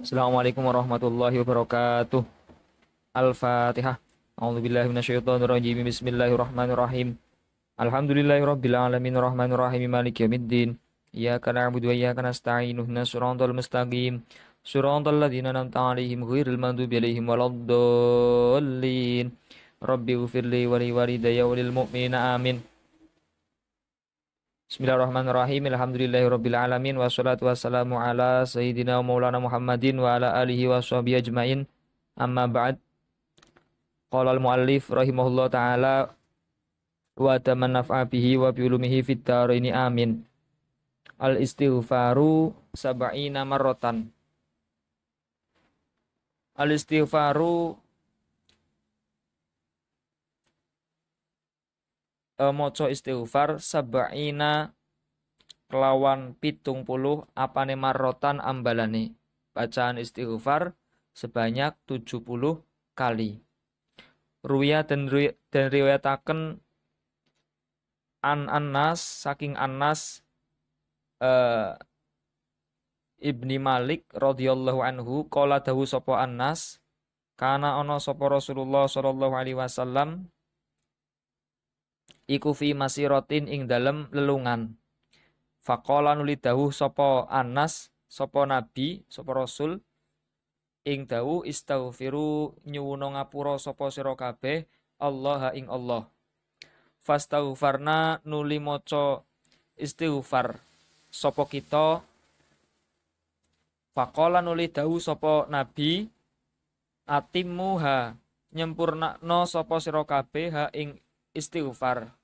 Assalamualaikum warahmatullahi wabarakatuh. Al-Fatihah. A'udzubillahi minasyaitonirrajim. Bismillahirrahmanirrahim. Alhamdulillahirabbil alamin arrahmanir rahim maliki yaumiddin. Iyyaka na'budu wa iyyaka nasta'in. Ihdinas siratal mustaqim. Siratal ladzina an'amta 'alaihim ghairil maghdubi 'alaihim waladdallin. Rabbi ighfirli wa li walidayya wa lil mu'minina amin. Bismillahirrahmanirrahim. Alhamdulillahirabbil alamin wassalatu wassalamu ala sayyidina wa maulana Muhammadin wa ala alihi washabihi ajmain. Amma ba'd. Qala al-muallif rahimahullah taala wa tamannafa bihi wa bi ulumihi fid dharaini amin. Al-istighfaru sab'ina marratan. Al-istighfaru maca istighfar sab'ina kelawan 70 apane marrotan ambalane. Bacaan istighfar sebanyak 70 kali. Ruya dan riwayataken Anas saking Anas Ibni Malik radhiyallahu anhu qala dawu sapa Anas kana ana sapa Rasulullah sallallahu alaihi wasallam iku fi masiratin ing dalem lelungan. Faqala nuli dawuh sapa Anas, sapa Nabi, sapa Rasul ing dawuh istaghfiru nyuwuna ngapura sapa sira kabeh Allah ing Allah. Fastaghfarna nuli maca istighfar sapa kita. Faqala nuli dawuh sapa Nabi atimmuha nyempurnakno sapa sira kabeh ha ing istighfar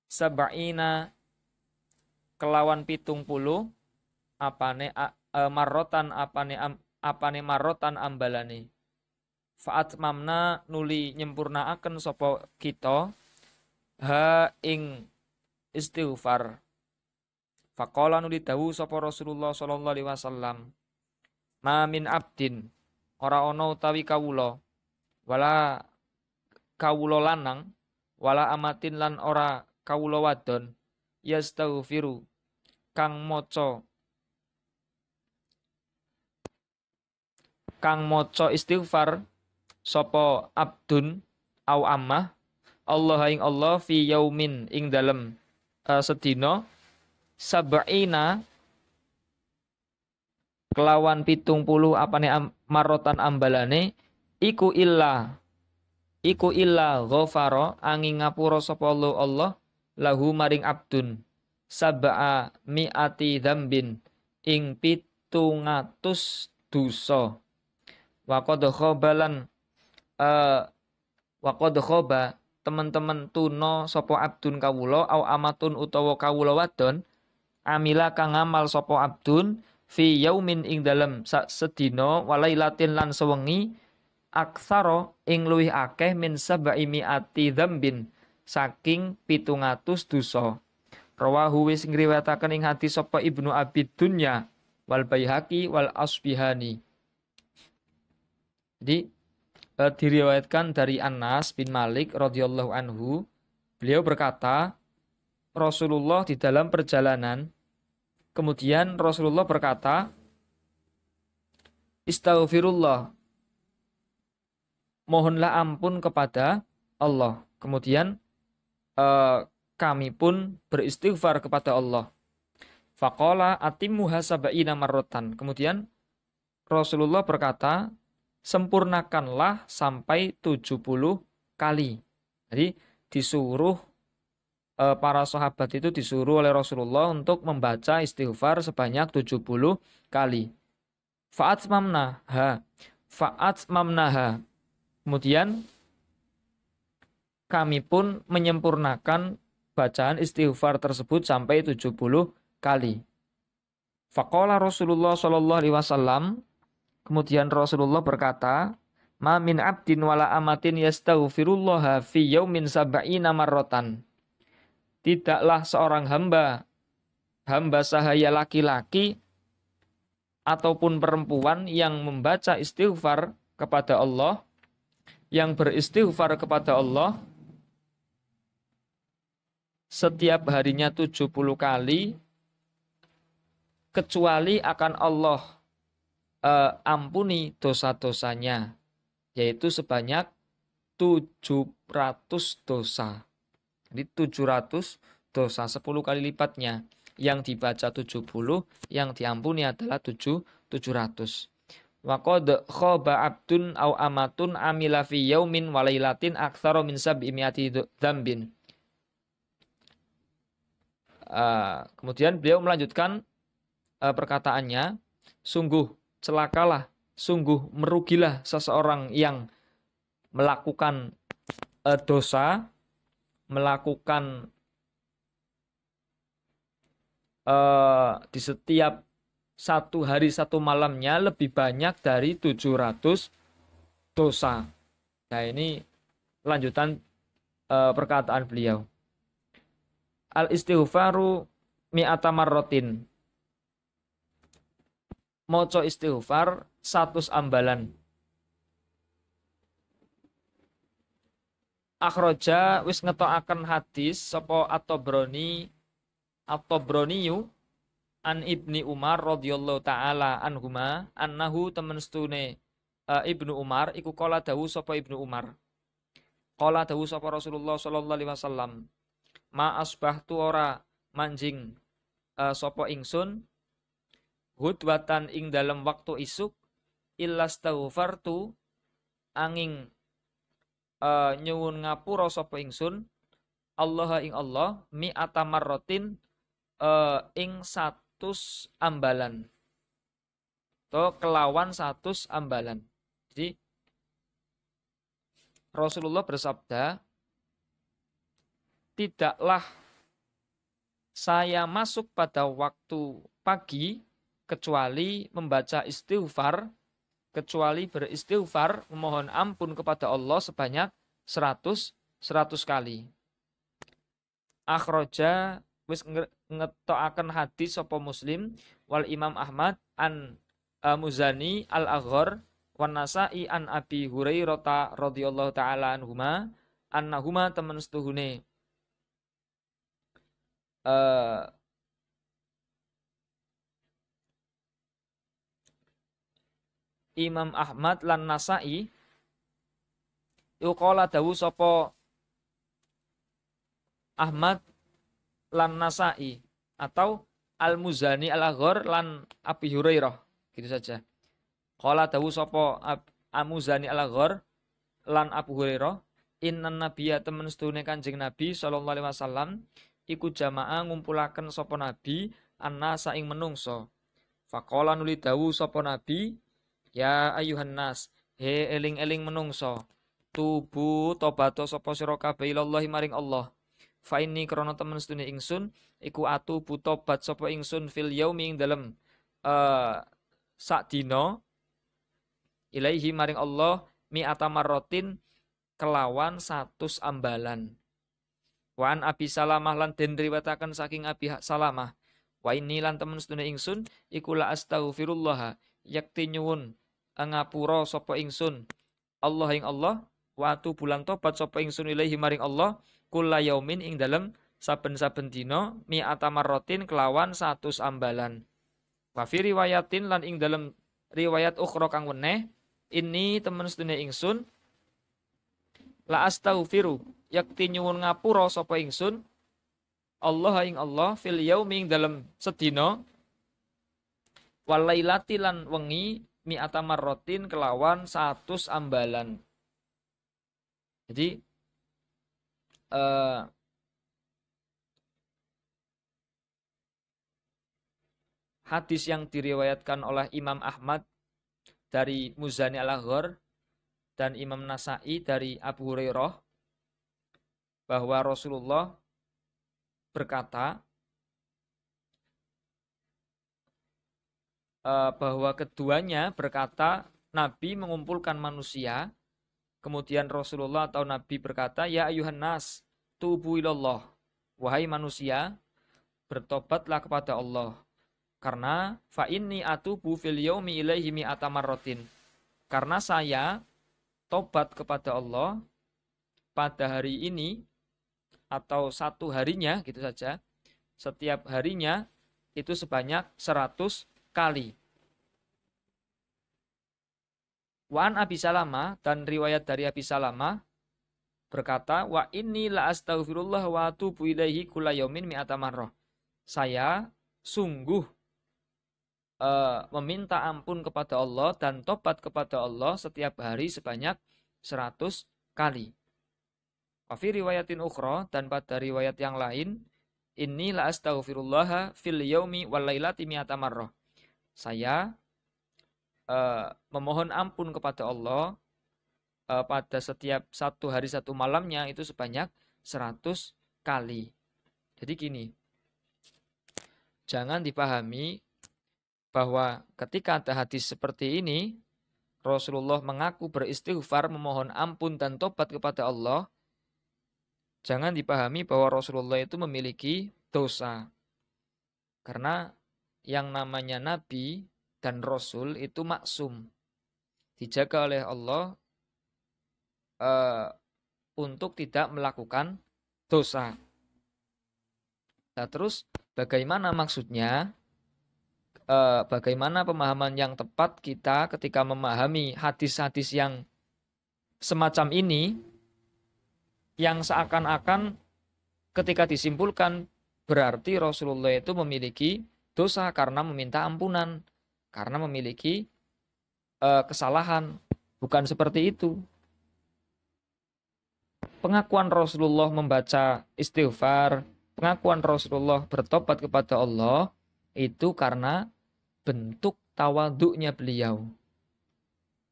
sab'ina kelawan 70 apane marrotan apane marrotan ambalane. Fa'at mamna nuli nyempurnaaken sapa kita ha ing istighfar. Faqala nuli dawuh sapa Rasulullah sallallahu alaihi wasallam ma min abdin ora ana utawi kawula wala kawula lanang wala amatin lan ora kawula wadon yastaghfiru kang maca istighfar sapa abdun au ammah Allah ing Allah fi yaumin ing dalem sedina sab'ina kelawan 70 apane marotan ambalane iku illa ghafara angin ngapura sapa Allah lahu maring abdun sab'a mi'ati dzambin ing 700 dosa. Wa qad khoba teman-teman tuna sapa abdun kawula au amatun utawa kawula wadon amila kang ngamal sapa abdun fi yaumin ing dalem sedina walailatin lan sewengi aksara ing luwih akeh min sab'i mi'ati dzambin saking 700 dosa. Rawahu wis ngriwayataken ing hadis sapa Ibnu Abi Dunya wal Baihaqi wal Asbihani. Jadi diriwayatkan dari Anas bin Malik radhiyallahu anhu, beliau berkata, Rasulullah di dalam perjalanan, kemudian Rasulullah berkata, Istaghfirullah, mohonlah ampun kepada Allah. Kemudian kami pun beristighfar kepada Allah. Faqala atimmuha sab'ina marratan. Kemudian Rasulullah berkata, sempurnakanlah sampai 70 kali. Jadi disuruh para sahabat itu disuruh oleh Rasulullah untuk membaca istighfar sebanyak 70 kali. Fa'atmamnaha. Kemudian kami pun menyempurnakan bacaan istighfar tersebut sampai 70 kali. Faqala Rasulullah sallallahu alaihi wasallam, kemudian Rasulullah berkata, ma min abdin wala amatin yastaghfirullaha fi yaumin sab'ina marratan. Tidaklah seorang hamba sahaya laki-laki ataupun perempuan yang membaca istighfar kepada Allah, yang beristighfar kepada Allah setiap harinya 70 kali, kecuali akan Allah ampuni dosa-dosanya, yaitu sebanyak 700 dosa. Jadi 700 dosa, 10 kali lipatnya. Yang dibaca 70, yang diampuni adalah 700. Wa qad khaba abdun au amatun amila fi yaumin wa lailatin aktsara min sab'imiati dzambin. Kemudian beliau melanjutkan perkataannya, sungguh celakalah, sungguh merugilah seseorang yang melakukan dosa, melakukan di setiap satu hari satu malamnya lebih banyak dari 700 dosa. Nah, ini lanjutan perkataan beliau. Al-istighfaru mi'ata marrotin. Moco istighfar 100 ambalan. Akhroja wis ngetokaken hadis sapa At-Tabraniyu an Ibni Umar radhiyallahu taala anhuma annahu temen stune Ibnu Umar iku kala dawu sapa Ibnu Umar. Kala dawu sapa Rasulullah sallallahu alaihi wasallam. Ma asbahtu ora manjing sapa ingsun hudwatan ing dalam waktu isuk illastaghfartu angin nyuwun ngapura sapa ingsun Allah ing Allah mi'ata marrotin ing 100 ambalan. To kelawan 100 ambalan. Jadi Rasulullah bersabda, tidaklah saya masuk pada waktu pagi kecuali membaca istighfar, kecuali beristighfar, memohon ampun kepada Allah sebanyak 100 kali. Akhroja wis ngetokaken hadis sapa Muslim wal Imam Ahmad an Muzani al-Aghar wan Nasa'i an Abi Hurairah radhiyallahu taala anhuma annahuma temen setuhune Imam Ahmad lan Nasa'i yuqala dawu sapa Ahmad lan Nasa'i atau Al-Muzani Al-Aghar lan Abi Hurairah, gitu saja. Qala dawu sapa Al-Muzani Al-Aghar lan Abu Hurairah, innan nabiyya temen sedune Kanjeng Nabi sallallahu alaihi wasallam iku jamaah ngumpulaken sapa nabi annasa ing menungso. Faqala nuli dawu sapa nabi, ya ayuhan nas, he eling-eling menungso, tubu tobato sapa sira kabeh ilallahi maring Allah. Fa inni krana temen sedune ingsun iku atubu tobat sapa ingsun fil yaumi ing dalem sak dina ilaihi maring Allah mi'ata marrotin kelawan 100 ambalan. Wan Abi Salamah lan den riwayataken saking Abi Salamah. Wa inni lan temen sedune ingsun iku la astaghfirullah yakti nyuwun ngapura sapa ingsun Allah ing Allah wa bulan tobat sapa ingsun ilaihi maring Allah kulla yaumin ing dalem saben-saben dina mi'ata marrotin kelawan 100 ambalan. Wa fi riwayatin lan ing dalem riwayat ukhra kang weneh ini temen sedune ingsun la astaghfiru yakti nyuwun ngapura sapa ingsun Allah ing Allah fil yaumi ing dalem sedina walailati lan wengi mi'ata marrotin kelawan 100 ambalan. Jadi hadis yang diriwayatkan oleh Imam Ahmad dari Muzani Al-Aghar dan Imam Nasa'i dari Abu Hurairah bahwa Rasulullah berkata bahwa keduanya berkata Nabi mengumpulkan manusia, kemudian Rasulullah atau Nabi berkata, ya ayuhan nas, tubu ilallah, wahai manusia, bertobatlah kepada Allah. Karena fa inni atubu fil yaumi ilaihi mi'ata marratin. Karena saya tobat kepada Allah pada hari ini atau satu harinya gitu saja, setiap harinya itu sebanyak 100 kali. Wa an Abi Salamah, dan riwayat dari Abi Salamah berkata, wa inni la astaghfirullah wa atubu ilaihi kulla yaumin mi'ata marrah. Saya sungguh meminta ampun kepada Allah dan tobat kepada Allah setiap hari sebanyak 100 kali. Wa fi riwayatin ukhra, dan pada riwayat yang lain, inni la astaghfirullah fil yaumi wal lailati mi'ata marrah. Saya memohon ampun kepada Allah pada setiap satu hari satu malamnya itu sebanyak 100 kali. Jadi gini, jangan dipahami bahwa ketika ada hadis seperti ini, Rasulullah mengaku beristighfar, memohon ampun dan tobat kepada Allah. Jangan dipahami bahwa Rasulullah itu memiliki dosa. Karena yang namanya Nabi dan Rasul itu maksum. Dijaga oleh Allah untuk tidak melakukan dosa. Nah, terus bagaimana maksudnya? Bagaimana pemahaman yang tepat kita ketika memahami hadis-hadis yang semacam ini, yang seakan-akan ketika disimpulkan berarti Rasulullah itu memiliki dosa karena meminta ampunan, karena memiliki kesalahan. Bukan seperti itu. Pengakuan Rasulullah membaca istighfar, pengakuan Rasulullah bertobat kepada Allah itu karena bentuk tawaduknya beliau.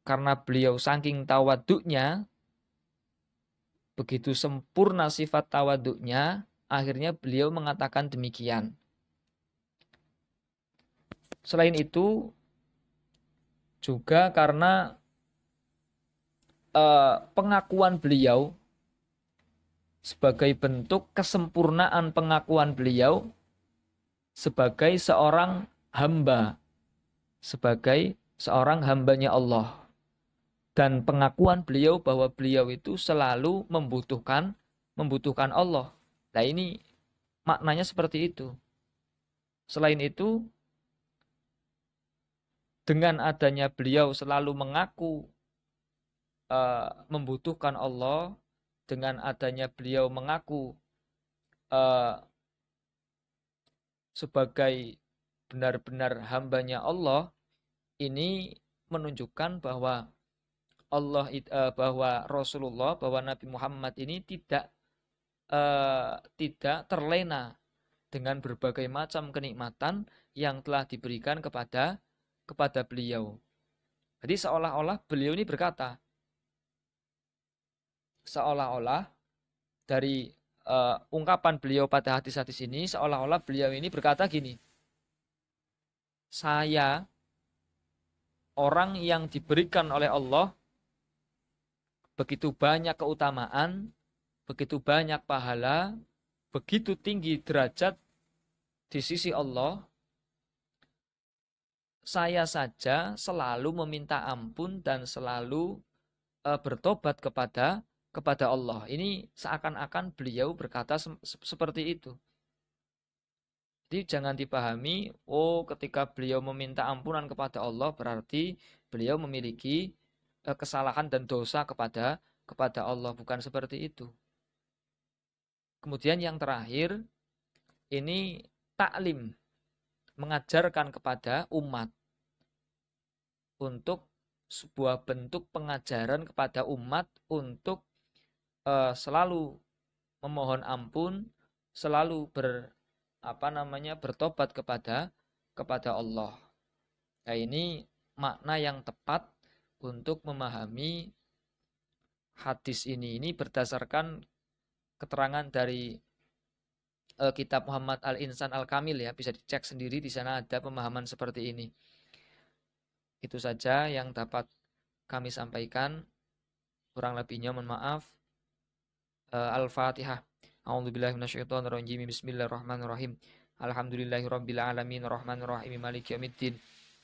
Karena beliau saking tawaduknya, begitu sempurna sifat tawaduknya, akhirnya beliau mengatakan demikian. Selain itu, juga karena pengakuan beliau sebagai bentuk kesempurnaan pengakuan beliau sebagai seorang hamba, sebagai seorang hambanya Allah. Dan pengakuan beliau bahwa beliau itu selalu membutuhkan Allah. Nah, ini maknanya seperti itu. Selain itu, dengan adanya beliau selalu mengaku membutuhkan Allah, dengan adanya beliau mengaku sebagai benar-benar hambanya Allah, ini menunjukkan bahwa bahwa Rasulullah, bahwa Nabi Muhammad ini tidak terlena dengan berbagai macam kenikmatan yang telah diberikan kepada beliau. Jadi seolah-olah beliau ini berkata, seolah-olah dari ungkapan beliau pada hadis-hadis ini, seolah-olah beliau ini berkata gini, saya orang yang diberikan oleh Allah begitu banyak keutamaan, begitu banyak pahala, begitu tinggi derajat di sisi Allah, saya saja selalu meminta ampun dan selalu bertobat kepada Allah. Ini seakan-akan beliau berkata seperti itu. Jadi jangan dipahami, ketika beliau meminta ampunan kepada Allah berarti beliau memiliki kesalahan dan dosa kepada Allah. Bukan seperti itu. Kemudian yang terakhir, ini taklim, mengajarkan kepada umat untuk sebuah bentuk pengajaran kepada umat untuk selalu memohon ampun, selalu bertobat kepada Allah. Nah, ini makna yang tepat untuk memahami hadis ini. Ini berdasarkan keterangan dari kitab Muhammad Al-Insan Al-Kamil ya, bisa dicek sendiri, di sana ada pemahaman seperti ini. Itu saja yang dapat kami sampaikan. Kurang lebihnya mohon maaf. Al-Fatihah. A'udzubillahi minasyaitonirrajim. Bismillahirrahmanirrahim. Alhamdulillahirabbil alamin arrahmanirrahim maliki yaumiddin.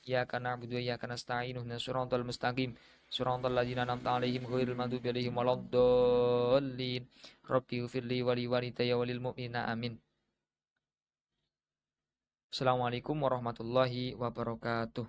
Iyyaka na'budu wa iyyaka nasta'in ihdinas siratal mustaqim. Siratal ladzina an'amta 'alaihim ghairil maghdubi 'alaihim waladdallin. Rabbi ighfirli wa li walidayya wa lil mu'minina amin. Assalamualaikum warahmatullahi wabarakatuh.